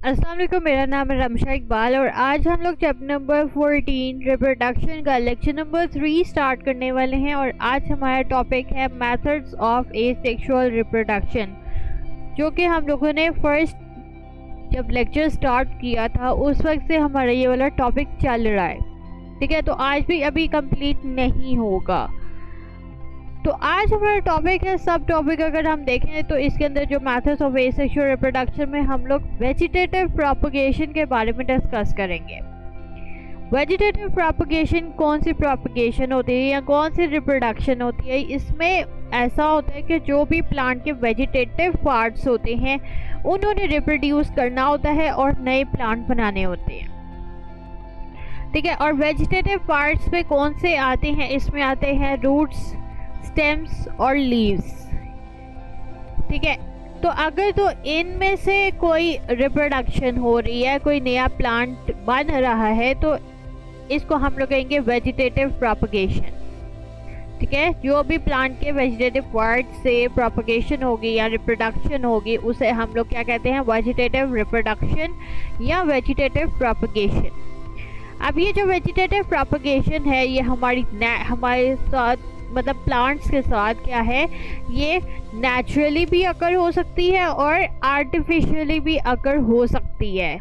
अस्सलाम वालेकुम, मेरा नाम है रमशा इकबाल और आज हम लोग चैप्टर नंबर 14 रिप्रोडक्शन का लेक्चर नंबर 3 स्टार्ट करने वाले हैं। और आज हमारा टॉपिक है मेथड्स ऑफ एसेक्सुअल रिप्रोडक्शन, जो कि हम लोगों ने फर्स्ट जब लेक्चर स्टार्ट किया था उस वक्त से हमारा ये वाला टॉपिक चल रहा है। ठीक है, तो आज भी अभी कंप्लीट नहीं होगा। तो आज हमारा टॉपिक है सब टॉपिक अगर हम देखें तो इसके अंदर जो मेथड्स ऑफ एसेक्सुअल रिप्रोडक्शन में हम लोग वेजिटेटिव प्रोपगेशन के बारे में डिस्कस करेंगे। वेजिटेटिव प्रोपगेशन कौन सी प्रोपगेशन होती है या कौन सी रिप्रोडक्शन होती है। इसमें ऐसा होता है कि जो भी प्लांट के वेजिटेटिव पार्ट्स होते हैं उन्होंने रिप्रोड्यूस करना होता है और नए प्लांट बनाने होते हैं। ठीक है, और वेजिटेटिव पार्ट्स पे कौन से आते हैं, इसमें आते हैं रूट्स, स्टेम्स और लीव्स। ठीक है, तो अगर तो इनमें से कोई रिप्रोडक्शन हो रही है, कोई नया प्लांट बन रहा है, तो इसको हम लोग कहेंगे वेजिटेटिव प्रोपगेशन। ठीक है, जो भी प्लांट के वेजिटेटिव पार्ट से प्रोपगेशन होगी या रिप्रोडक्शन होगी उसे हम लोग क्या कहते हैं, वेजिटेटिव रिप्रोडक्शन या वेजिटेटिव प्रोपगेशन। अब ये जो वेजिटेटिव प्रोपगेशन है ये हमारे साथ मतलब प्लांट्स के साथ क्या है, ये नेचुरली भी अकर हो सकती है और आर्टिफिशियली भी अकर हो सकती है।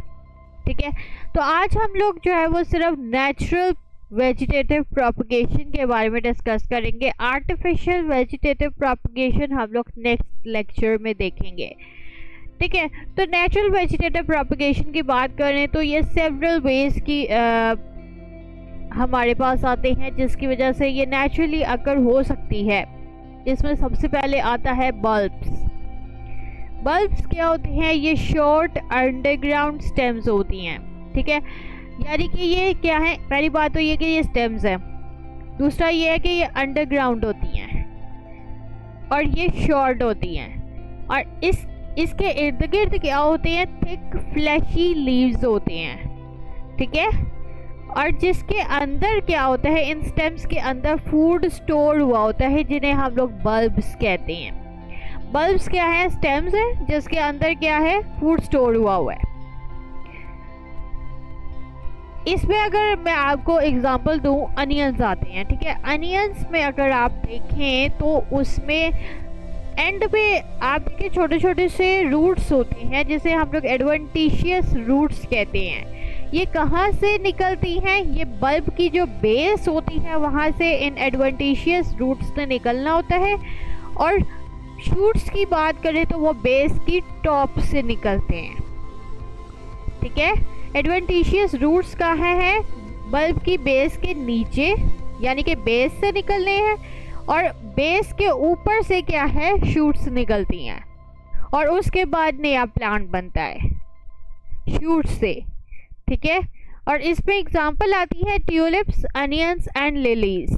ठीक है, तो आज हम लोग जो है वो सिर्फ नेचुरल वेजिटेटिव प्रोपगेशन के बारे में डिस्कस करेंगे। आर्टिफिशियल वेजिटेटिव प्रोपगेशन हम लोग नेक्स्ट लेक्चर में देखेंगे। ठीक है, तो नेचुरल वेजिटेटिव प्रोपगेशन की बात करें तो ये सेवरल वेज की हमारे पास आते हैं जिसकी वजह से ये नेचुरली अकर हो सकती है। इसमें सबसे पहले आता है बल्ब्स। बल्ब्स क्या होते हैं, ये शॉर्ट अंडरग्राउंड स्टेम्स होती हैं। ठीक है, यानी कि ये क्या है, पहली बात तो ये कि ये स्टेम्स है, दूसरा ये है कि ये अंडरग्राउंड होती हैं और ये शॉर्ट होती हैं। और इसके इर्द गिर्द क्या होते हैं, थिक फ्लैशी लीव्स होते हैं। ठीक है, और जिसके अंदर क्या होता है, इन स्टेम्स के अंदर फूड स्टोर हुआ होता है जिन्हें हम लोग बल्ब्स कहते हैं। बल्ब्स क्या है, स्टेम्स है जिसके अंदर क्या है, फूड स्टोर हुआ है। इसमें अगर मैं आपको एग्जांपल दूं, अनियंस आते हैं। ठीक है, अनियंस में अगर आप देखें तो उसमें एंड पे आपके छोटे छोटे से रूट्स होते हैं जिसे हम लोग एडवेंटिशियस रूट्स कहते हैं। ये कहाँ से निकलती हैं, ये बल्ब की जो बेस होती है वहाँ से इन एडवेंटिशियस रूट्स से निकलना होता है। और शूट्स की बात करें तो वो बेस की टॉप से निकलते हैं। ठीक है, एडवेंटिशियस रूट्स कहाँ है, बल्ब की बेस के नीचे यानी कि बेस से निकलने हैं, और बेस के ऊपर से क्या है, शूट्स निकलती हैं और उसके बाद नया प्लांट बनता है शूट से। ठीक है, और इसमें एग्जांपल आती है ट्यूलिप्स, अनियंस एंड लिलीज,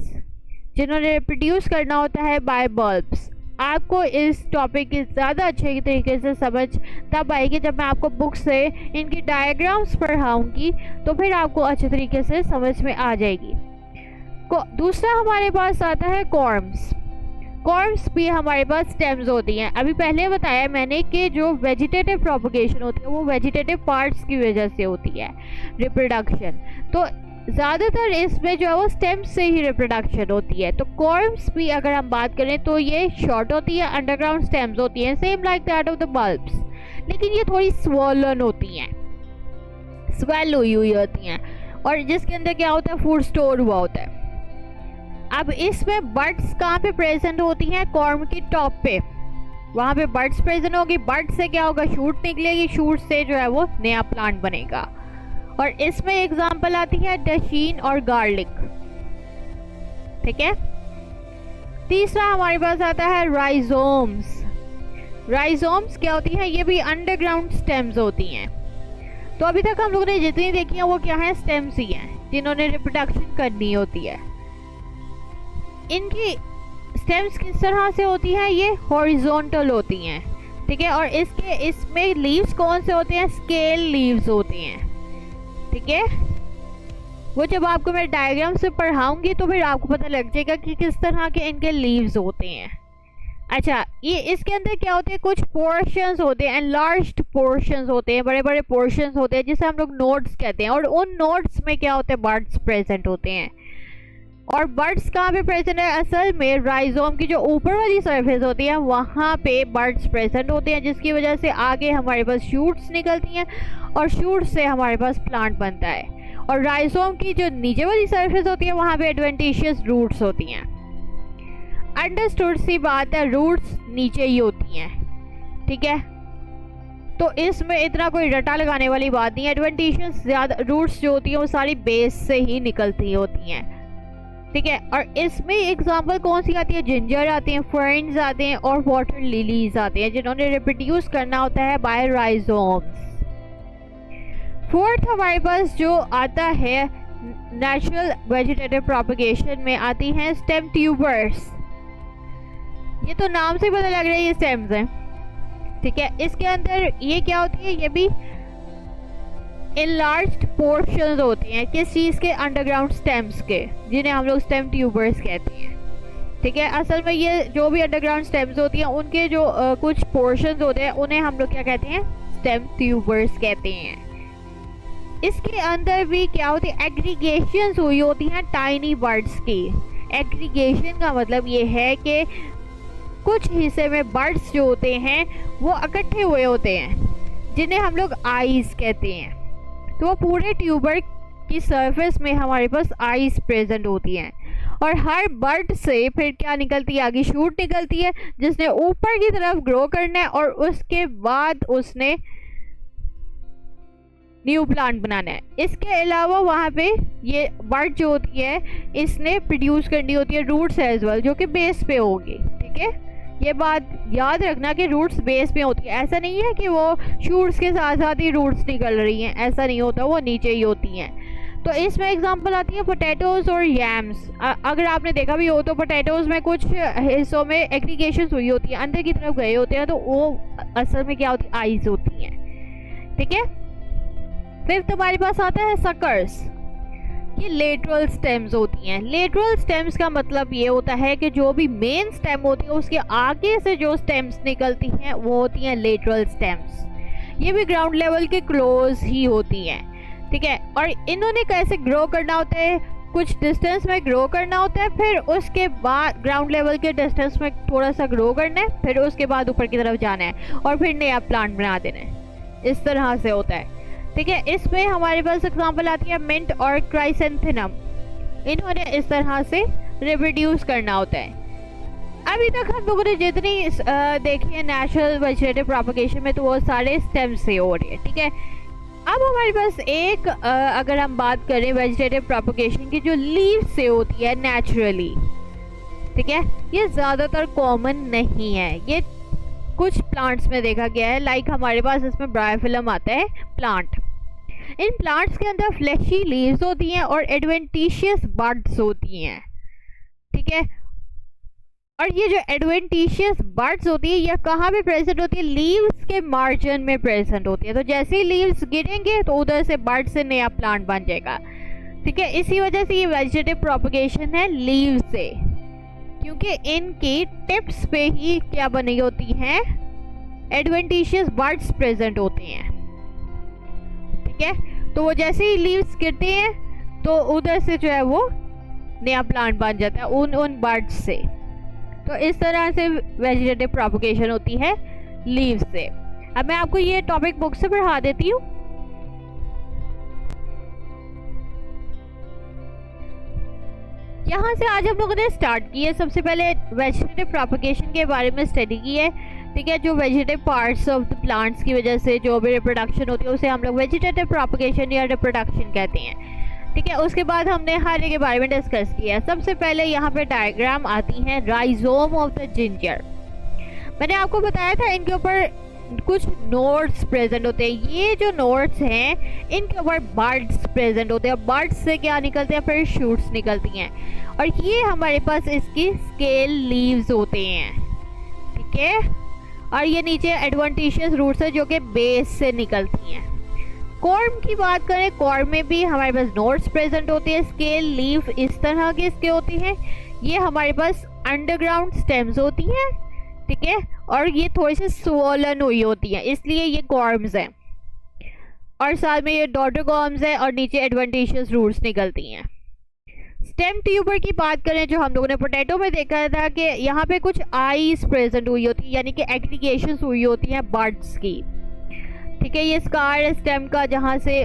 जिन्होंने रिप्रोड्यूस करना होता है बाय बल्ब्स। आपको इस टॉपिक की ज़्यादा अच्छे तरीके से समझ तब आएगी जब मैं आपको बुक से इनकी डायग्राम्स पढ़ाऊँगी, तो फिर आपको अच्छे तरीके से समझ में आ जाएगी। दूसरा हमारे पास आता है कॉर्म्स। कॉर्म्स भी हमारे पास स्टेम्स होती हैं। अभी पहले बताया मैंने कि जो वेजिटेटिव प्रोपगेशन होती है वो वेजिटेटिव पार्ट्स की वजह से होती है रिप्रोडक्शन, तो ज़्यादातर इसमें जो है वो स्टेम्स से ही रिप्रोडक्शन होती है। तो कॉर्म्स भी अगर हम बात करें तो ये शॉर्ट होती है, अंडरग्राउंड स्टेम्स होती हैं, same like that of the bulbs, लेकिन ये थोड़ी स्वॉलन होती हैं, स्वेल हुई होती हैं, और जिसके अंदर क्या होता है, फूड स्टोर हुआ होता है। अब इसमें बड्स कहाँ पे प्रेजेंट होती हैं, कॉर्म की टॉप पे, वहाँ पे बड्स प्रेजेंट होगी। बड से क्या होगा, शूट निकलेगी, शूट से जो है वो नया प्लांट बनेगा। और इसमें एग्जांपल आती है डशीन और गार्लिक। ठीक है, तीसरा हमारे पास आता है राइजोम्स। राइजोम्स क्या होती हैं, ये भी अंडरग्राउंड स्टेम्स होती हैं। तो अभी तक हम लोगों ने जितनी देखी हैं वो क्या है, स्टेम्स ही हैं जिन्होंने रिप्रोडक्शन करनी होती है। इनकी स्टेम्स किस तरह से होती हैं, ये हॉरिजॉन्टल होती हैं। ठीक है, और इसमें लीव्स कौन से होते हैं, स्केल लीव्स होती हैं। ठीक है, वो जब आपको मैं डायग्राम से पढ़ाऊंगी तो फिर आपको पता लग जाएगा कि किस तरह के इनके लीव्स होते हैं। अच्छा, ये इसके अंदर क्या होते हैं, कुछ पोर्शंस होते हैं, एनलार्ज्ड पोर्शंस होते हैं, बड़े बड़े पोर्शंस होते हैं जिसे हम लोग नोड्स कहते हैं। और उन नोड्स में क्या होते हैं, बर्ड्स प्रेजेंट होते हैं। और बर्ड्स कहाँ पे प्रेजेंट है, असल में राइजोम की जो ऊपर वाली सरफेस होती है वहाँ पे बर्ड्स प्रेजेंट होते हैं, जिसकी वजह से आगे हमारे पास शूट्स निकलती हैं और शूट्स से हमारे पास प्लांट बनता है। और राइजोम की जो नीचे वाली सरफेस होती है वहाँ पे एडवेंटिशियस रूट्स होती हैं। अंडरस्टूड सी बात है, रूट्स नीचे ही होती हैं, ठीक है। तो इसमें इतना कोई रटा लगाने वाली बात नहीं है। एडवेंटिशियस ज़्यादा रूट्स जो होती हैं वो सारी बेस से ही निकलती होती हैं, ठीक है। और इसमें एग्जांपल कौन सी आती है, जिंजर आते हैं, फर्न्स आते हैं और वाटर लिलीज आते हैं, जिन्होंने रिप्रोड्यूस करना होता है बाय राइजोम्स। फोर्थ हमारे पास जो आता है नेचुरल वेजिटेटिव प्रोपगेशन में आती हैं स्टेम ट्यूबर्स। ये तो नाम से पता लग रहा है ये स्टेम्स हैं, ठीक है। इसके अंदर ये क्या होती है, ये भी इनलार्ज्ड पोर्शंस होते हैं किस चीज़ के, अंडरग्राउंड स्टेम्स के, जिन्हें हम लोग स्टेम ट्यूबर्स कहते हैं, ठीक है। असल में ये जो भी अंडरग्राउंड स्टेम्स होती हैं उनके जो कुछ पोर्शंस होते हैं उन्हें हम लोग क्या कहते हैं, स्टेम ट्यूबर्स कहते हैं। इसके अंदर भी क्या होती है, एग्रीगेशंस हुई होती हैं टाइनी बर्ड्स की। एग्रीगेशन का मतलब ये है कि कुछ हिस्से में बर्ड्स जो होते हैं वो इकट्ठे हुए होते हैं, जिन्हें हम लोग आइज कहते हैं। तो पूरे ट्यूबर की सरफेस में हमारे पास आइज प्रेजेंट होती हैं और हर बर्ड से फिर क्या निकलती है, आगे शूट निकलती है जिसने ऊपर की तरफ ग्रो करना है और उसके बाद उसने न्यू प्लांट बनाना है। इसके अलावा वहाँ पे ये बर्ड जो होती है इसने प्रोड्यूस करनी होती है रूट्स एज वेल, जो कि बेस पे होगी, ठीक है। ये बात याद रखना कि रूट्स बेस पे होती है, ऐसा नहीं है कि वो शूट्स के साथ साथ ही रूट्स निकल रही हैं, ऐसा नहीं होता, वो नीचे ही होती हैं। तो इसमें एग्जांपल आती है पोटैटोज़ और यैम्स। अगर आपने देखा भी हो तो पोटैटोज़ में कुछ हिस्सों में एग्रीगेशन हुई होती है, अंदर की तरफ गए होते हैं, तो वो असल में क्या होती है, आइज होती हैं, ठीक है। फिफ्थ हमारे पास आता है सकर्स। ये लेटरल स्टेम्स होती हैं। लेटरल स्टेम्स का मतलब ये होता है कि जो भी मेन स्टेम होती है उसके आगे से जो स्टेम्स निकलती हैं वो होती हैं लेटरल स्टेम्स। ये भी ग्राउंड लेवल के क्लोज ही होती हैं, ठीक है। और इन्होंने कैसे ग्रो करना होता है, कुछ डिस्टेंस में ग्रो करना होता है, फिर उसके बाद ग्राउंड लेवल के डिस्टेंस में थोड़ा सा ग्रो करना है, फिर उसके बाद ऊपर की तरफ जाना है और फिर नया प्लांट बना देना है। इस तरह से होता है, ठीक है। इसमें हमारे पास एग्जांपल आती है मिंट और क्राइसेंथेमम। इन्होंने इस तरह से रिप्रोड्यूस करना होता है। अभी तक हम लोगों ने जितनी देखी है नेचुरल वेजिटेटिव प्रोपगेशन में, तो वो सारे स्टेम से हो रही है, ठीक है। अब हमारे पास एक अगर हम बात करें वेजिटेटिव प्रोपगेशन की, जो लीव से होती है नेचुरली, ठीक है। ये ज़्यादातर कॉमन नहीं है, ये कुछ प्लांट्स में देखा गया है। लाइक हमारे पास इसमें ब्रायोफिलम आता है प्लांट। इन प्लांट्स के अंदर फ्लैशी लीव्स होती हैं और एडवेंटिशियस बड्स होती हैं, ठीक है। और ये जो एडवेंटिशियस बड्स होती है ये कहाँ पे प्रेजेंट होती है, लीव्स के मार्जिन में प्रेजेंट होती है। तो जैसे ही लीव्स गिरेंगे तो उधर से बड से नया प्लांट बन जाएगा, ठीक है। इसी वजह से ये वेजिटेटिव प्रोपगेशन है लीव से, क्योंकि इनकी टिप्स पे ही क्या बनी होती हैं, एडवेंटिशियस बड्स प्रेजेंट होते हैं, ठीक है। तो वो जैसे ही लीव्स गिरते हैं तो उधर से जो है वो नया प्लांट बन जाता है उन बड्स से। तो इस तरह से वेजिटेटिव प्रोपगेशन होती है लीव्स से। अब मैं आपको ये टॉपिक बुक से पढ़ा देती हूँ। यहाँ से आज हम लोगों ने स्टार्ट की है। सबसे पहले वेजिटेटिव प्रोपगेशन के बारे में स्टडी की है, ठीक है। जो vegetative parts of the plants की वजह से जो भी रिप्रोडक्शन होती है उसे हम लोग वेजिटेटिव प्रोपगेशन या रिप्रोडक्शन कहते हैं, ठीक है। उसके बाद हमने हर एक के बारे में डिस्कस किया। सबसे पहले यहाँ पे डायग्राम आती है राइजोम ऑफ द जिंजर। मैंने आपको बताया था इनके ऊपर कुछ नोड्स प्रेजेंट होते हैं। ये जो नोड्स हैं इनके ऊपर बड्स प्रेजेंट होते हैं। बड्स से क्या निकलते हैं, फिर शूट्स निकलती हैं। और ये हमारे पास इसकी स्केल लीव्स होते हैं, ठीक है। और ये नीचे एडवेंटिशियस रूट्स है जो कि बेस से निकलती हैं। कॉर्म की बात करें, कॉर्म में भी हमारे पास नोड्स प्रेजेंट होते हैं। स्केल लीफ इस तरह के इसके होती हैं। ये हमारे पास अंडरग्राउंड स्टेम्स होती हैं, ठीक है, और ये थोड़ी सी स्वोलन हुई होती है, इसलिए ये कॉर्म्स हैं, और साथ में ये डॉटर कॉर्म्स है और नीचे एडवेंटिशियस रूट्स निकलती हैं। स्टेम ट्यूबर की बात करें, जो हम लोगों ने पोटैटो में देखा था कि यहाँ पे कुछ आईज प्रेजेंट हुई होती है, यानी कि एग्रीगेशंस हुई होती हैं बर्ड्स की। ठीक है, ये स्कार है स्टेम का, जहाँ से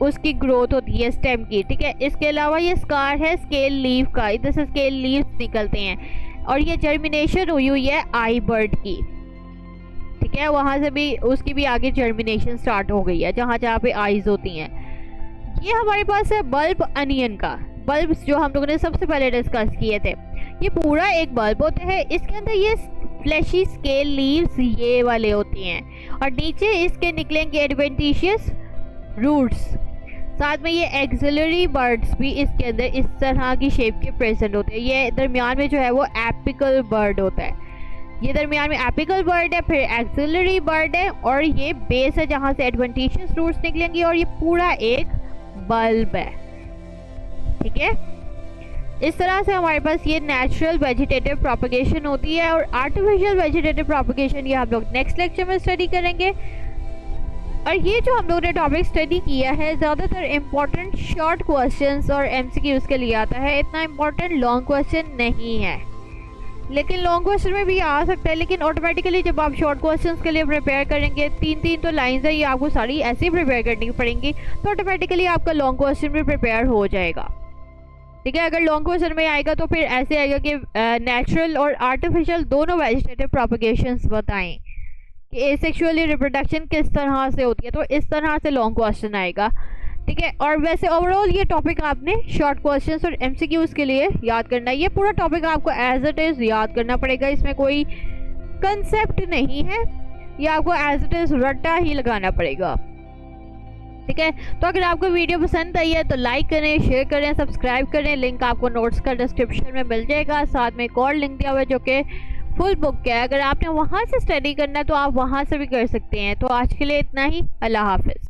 उसकी ग्रोथ होती है स्टेम की। ठीक है, इसके अलावा ये स्कार है स्केल लीफ का, इधर से स्केल लीव्स निकलते हैं, और ये जर्मिनेशन हुई है आई बर्ड की। ठीक है, वहाँ से भी उसकी भी आगे जर्मिनेशन स्टार्ट हो गई है, जहाँ जहाँ पे आईज होती हैं। ये हमारे पास है बल्ब अनियन का, बल्ब्स जो हम लोगों ने सबसे पहले डिस्कस किए थे। ये पूरा एक बल्ब होता है, इसके अंदर ये फ्लैशी स्केल लीव्स ये वाले होती हैं, और नीचे इसके निकलेंगे एडवेंटिशियस रूट्स। साथ में ये एक्सिलरी बर्ड्स भी इसके अंदर इस तरह की शेप के प्रेजेंट होते हैं। ये दरमियान में जो है वो एपिकल बर्ड होता है, ये दरमियान में एपिकल बर्ड है, फिर एक्सिलरी बर्ड है, और ये बेस है जहाँ से एडवेंटिशियस रूट्स निकलेंगी, और ये पूरा एक बल्ब है। ठीक है, इस तरह से हमारे पास ये नेचुरल वेजिटेटिव प्रोपगेशन होती है, और आर्टिफिशियल वेजिटेटिव प्रोपगेशन ये हम लोग नेक्स्ट लेक्चर में स्टडी करेंगे। और ये जो हम लोगों ने टॉपिक स्टडी किया है, ज़्यादातर इम्पोर्टेंट शॉर्ट क्वेश्चंस और एमसीक्यूज के लिए आता है, इतना इम्पोर्टेंट लॉन्ग क्वेश्चन नहीं है। लेकिन लॉन्ग क्वेश्चन में भी आ सकता है, लेकिन ऑटोमेटिकली जब आप शॉर्ट क्वेश्चंस के लिए प्रिपेयर करेंगे, 3-3 तो लाइंस है, ये आपको सारी ऐसे ही प्रिपेयर करनी पड़ेंगी, तो ऑटोमेटिकली आपका लॉन्ग क्वेश्चन भी प्रिपेयर हो जाएगा। ठीक है, अगर लॉन्ग क्वेश्चन में आएगा तो फिर ऐसे आएगा कि नेचुरल और आर्टिफिशियल दोनों वेजिटेटिव प्रोपगेशंस बताएं कि एसेक्सुअली रिप्रोडक्शन किस तरह से होती है, तो इस तरह से लॉन्ग क्वेश्चन आएगा। ठीक है, और वैसे ओवरऑल ये टॉपिक आपने शॉर्ट क्वेश्चंस और एमसीक्यूज के लिए याद करना है। ये पूरा टॉपिक आपको एज इट इज़ याद करना पड़ेगा, इसमें कोई कंसेप्ट नहीं है, ये आपको एज इट इज़ रट्टा ही लगाना पड़ेगा। ठीक है, तो अगर आपको वीडियो पसंद आई है तो लाइक करें, शेयर करें, सब्सक्राइब करें। लिंक आपको नोट्स का डिस्क्रिप्शन में मिल जाएगा, साथ में एक और लिंक दिया हुआ है जो कि फुल बुक है, अगर आपने वहाँ से स्टडी करना है तो आप वहाँ से भी कर सकते हैं। तो आज के लिए इतना ही, अल्लाह हाफिज़।